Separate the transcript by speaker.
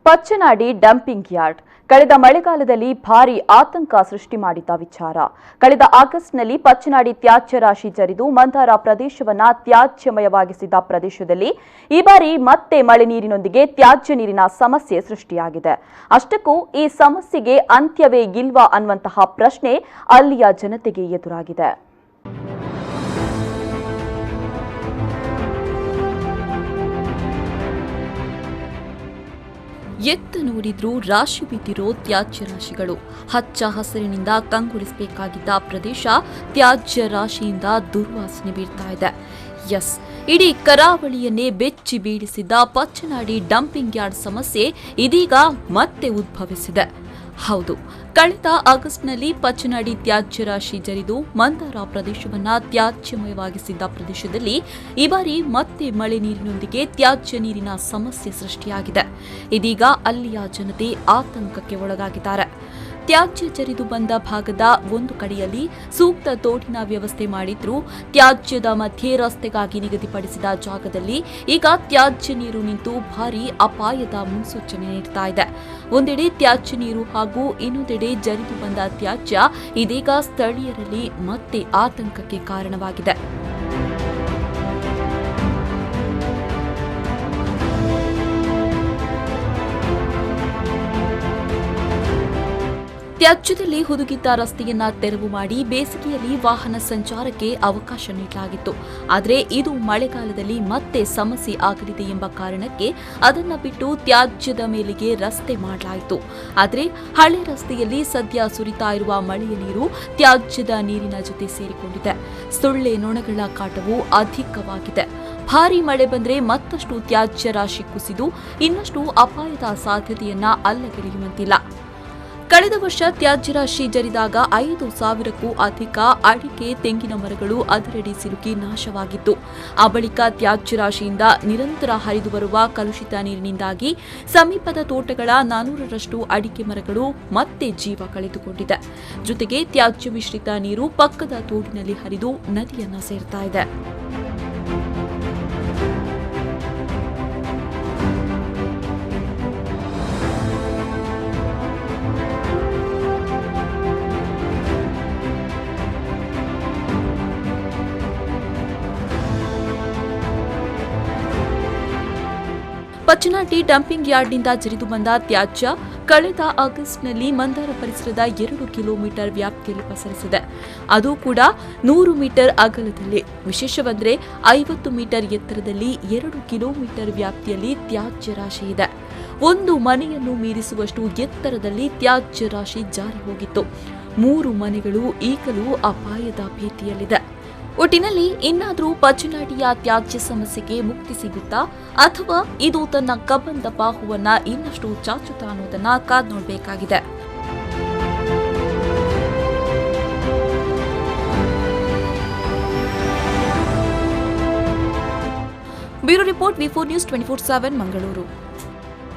Speaker 1: Pachchanadi dumping yard ಕಳೆದ ಮಳೆಗಾಲದಲ್ಲಿ ಭಾರೀ ಆತಂಕ ಸೃಷ್ಟಿ ಮಾಡಿದ್ದ ವಿಚಾರ. ಕಳೆದ ಆಗಸ್ಟ್ನಲ್ಲಿ ಪಚ್ಚನಾಡಿ ತ್ಯಾಜ್ಯ ರಾಶಿ ಜರಿದು ಮಂದಾರ ಪ್ರದೇಶವನ್ನ ತ್ಯಾಜ್ಯಮಯವಾಗಿಸಿದ್ದ ಪ್ರದೇಶದಲ್ಲಿ ಈ ಬಾರಿ ಮತ್ತೆ ಮಳೆ ನೀರಿನೊಂದಿಗೆ ತ್ಯಾಜ್ಯ ನೀರಿನ ಸಮಸ್ಯೆ ಸೃಷ್ಟಿಯಾಗಿದೆ. ಅಷ್ಟಕ್ಕೂ ಈ ಸಮಸ್ಯೆಗೆ ಅಂತ್ಯವೇ ಇಲ್ವಾ ಅನ್ನುವಂತಹ ಪ್ರಶ್ನೆ ಅಲ್ಲಿಯ ಜನತೆಗೆ ಎದುರಾಗಿದೆ. ಎತ್ತ ನೋಡಿದ್ರೂ ರಾಶಿ ಬಿದ್ದಿರೋ ತ್ಯಾಜ್ಯ ರಾಶಿಗಳು. ಹಚ್ಚ ಹಸಿರಿನಿಂದ ಕಂಗೊಳಿಸಬೇಕಾಗಿದ್ದ ಪ್ರದೇಶ ತ್ಯಾಜ್ಯ ರಾಶಿಯಿಂದ ದುರ್ವಾಸನೆ ಬೀರ್ತಾ ಇದೆ. ಇಡೀ ಕರಾವಳಿಯನ್ನೇ ಬೆಚ್ಚಿ ಬೀಳಿಸಿದ್ದ ಪಚ್ಚನಾಡಿ ಡಂಪಿಂಗ್ ಯಾರ್ಡ್ ಸಮಸ್ಯೆ ಇದೀಗ ಮತ್ತೆ ಉದ್ಭವಿಸಿದೆ. ಹೌದು, ಕಳೆದ ಆಗಸ್ಟ್ನಲ್ಲಿ ಪಚ್ಚನಾಡಿ ತ್ಯಾಜ್ಯ ರಾಶಿ ಜರಿದು ಮಂದಾರ ಪ್ರದೇಶವನ್ನ ತ್ಯಾಜ್ಯಮಯವಾಗಿಸಿದ್ದ ಪ್ರದೇಶದಲ್ಲಿ ಈ ಬಾರಿ ಮತ್ತೆ ಮಳೆ ನೀರಿನೊಂದಿಗೆ ತ್ಯಾಜ್ಯ ನೀರಿನ ಸಮಸ್ಯೆ ಸೃಷ್ಟಿಯಾಗಿದೆ. ಇದೀಗ ಅಲ್ಲಿಯ ಜನತೆ ಆತಂಕಕ್ಕೆ ಒಳಗಾಗಿದ್ದಾರೆ. ತ್ಯಾಜ್ಯ ಜರಿದು ಬಂದ ಭಾಗದ ಒಂದು ಕಡೆಯಲ್ಲಿ ಸೂಕ್ತ ತೋಡಿನ ವ್ಯವಸ್ಥೆ ಮಾಡಿದ್ರೂ ತ್ಯಾಜ್ಯದ ಮಧ್ಯೆ ರಸ್ತೆಗಾಗಿ ನಿಗದಿಪಡಿಸಿದ ಜಾಗದಲ್ಲಿ ಈಗ ತ್ಯಾಜ್ಯ ನೀರು ನಿಂತು ಭಾರೀ ಅಪಾಯದ ಮುನ್ಸೂಚನೆ ನೀಡ್ತಾ ಇದೆ. ಒಂದೆಡೆ ತ್ಯಾಜ್ಯ ನೀರು ಹಾಗೂ ಇನ್ನೊಂದೆಡೆ ಜರಿದು ಬಂದ ತ್ಯಾಜ್ಯ ಇದೀಗ ಸ್ಥಳೀಯರಲ್ಲಿ ಮತ್ತೆ ಆತಂಕಕ್ಕೆ ಕಾರಣವಾಗಿದೆ. ತ್ಯಾಜ್ಯದಲ್ಲಿ ಹುದುಗಿದ್ದ ರಸ್ತೆಯನ್ನ ತೆರವು ಮಾಡಿ ಬೇಸಿಗೆಯಲ್ಲಿ ವಾಹನ ಸಂಚಾರಕ್ಕೆ ಅವಕಾಶ ನೀಡಲಾಗಿತ್ತು. ಆದರೆ ಇದು ಮಳೆಗಾಲದಲ್ಲಿ ಮತ್ತೆ ಸಮಸ್ಯೆ ಆಗಲಿದೆ ಎಂಬ ಕಾರಣಕ್ಕೆ ಅದನ್ನ ಬಿಟ್ಟು ತ್ಯಾಜ್ಯದ ಮೇಲೆಗೆ ರಸ್ತೆ ಮಾಡಲಾಯಿತು. ಆದರೆ ಹಳೆ ರಸ್ತೆಯಲ್ಲಿ ಸದ್ಯ ಸುರಿತಾ ಇರುವ ಮಳೆಯ ನೀರು ತ್ಯಾಜ್ಯದ ನೀರಿನ ಜೊತೆ ಸೇರಿಕೊಂಡಿದೆ. ಸೊಳ್ಳೆ ನೊಣಗಳ ಕಾಟವು ಅಧಿಕವಾಗಿದೆ. ಭಾರೀ ಮಳೆ ಬಂದರೆ ಮತ್ತಷ್ಟು ತ್ಯಾಜ್ಯ ರಾಶಿ ಕುಸಿದು ಇನ್ನಷ್ಟು ಅಪಾಯದ ಸಾಧ್ಯತೆಯನ್ನ ಅಲ್ಲಗೆಳೆಯುವಂತಿಲ್ಲ. ಕಳೆದ ವರ್ಷ ತ್ಯಾಜ್ಯ ರಾಶಿ ಜರಿದಾಗ 5,000ಕ್ಕೂ ಅಧಿಕ ಅಡಿಕೆ, ತೆಂಗಿನ ಮರಗಳು ಅದರಡಿ ಸಿಲುಕಿ ನಾಶವಾಗಿತ್ತು. ಆ ಬಳಿಕ ತ್ಯಾಜ್ಯ ರಾಶಿಯಿಂದ ನಿರಂತರ ಹರಿದು ಬರುವ ಕಲುಷಿತ ನೀರಿನಿಂದಾಗಿ ಸಮೀಪದ ತೋಟಗಳ 400ರಷ್ಟು ಅಡಿಕೆ ಮರಗಳು ಮತ್ತೆ ಜೀವ ಕಳೆದುಕೊಂಡಿದೆ. ಜೊತೆಗೆ ತ್ಯಾಜ್ಯ ಮಿಶ್ರಿತ ನೀರು ಪಕ್ಕದ ತೋಡಿನಲ್ಲಿ ಹರಿದು ನದಿಯನ್ನ ಸೇರ್ತಾ ಇದೆ. ಪಚ್ಚನಾಡಿ ಡಂಪಿಂಗ್ ಯಾರ್ಡ್ನಿಂದ ಜರಿದು ಬಂದ ತ್ಯಾಜ್ಯ ಕಳೆದ ಆಗಸ್ಟ್ನಲ್ಲಿ ಮಂದಾರ ಪರಿಸರದ 2 ಕಿಲೋಮೀಟರ್ ವ್ಯಾಪ್ತಿಯಲ್ಲಿ ಪಸರಿಸಿದೆ. ಅದು ಕೂಡ 100 ಮೀಟರ್ ಅಗಲದಲ್ಲಿ. ವಿಶೇಷವೆಂದರೆ 50 ಮೀಟರ್ ಎತ್ತರದಲ್ಲಿ 2 ಕಿಲೋಮೀಟರ್ ವ್ಯಾಪ್ತಿಯಲ್ಲಿ ತ್ಯಾಜ್ಯ ರಾಶಿ ಇದೆ. ಒಂದು ಮನೆಯನ್ನು ಮೀರಿಸುವಷ್ಟು ಎತ್ತರದಲ್ಲಿ ತ್ಯಾಜ್ಯ ರಾಶಿ ಜಾರಿ ಹೋಗಿತ್ತು. 3 ಮನೆಗಳು ಈಗಲೂ ಅಪಾಯದ ಭೀತಿಯಲ್ಲಿದೆ. ಒಟ್ಟಿನಲ್ಲಿ ಇನ್ನಾದರೂ ಪಚ್ಚನಾಡಿಯ ತ್ಯಾಜ್ಯ ಸಮಸ್ಯೆಗೆ ಮುಕ್ತಿ ಸಿಗುತ್ತಾ ಅಥವಾ ಇದು ತನ್ನ ಕಬ್ಬಂದ ಬಾಹುವನ್ನ ಇನ್ನಷ್ಟು ಚಾಚುತ್ತಾ ಅನ್ನೋದನ್ನ ಕಾದ್ ನೋಡಬೇಕಾಗಿದೆ. Bureau report, V4 News 24/7 Mangaluru.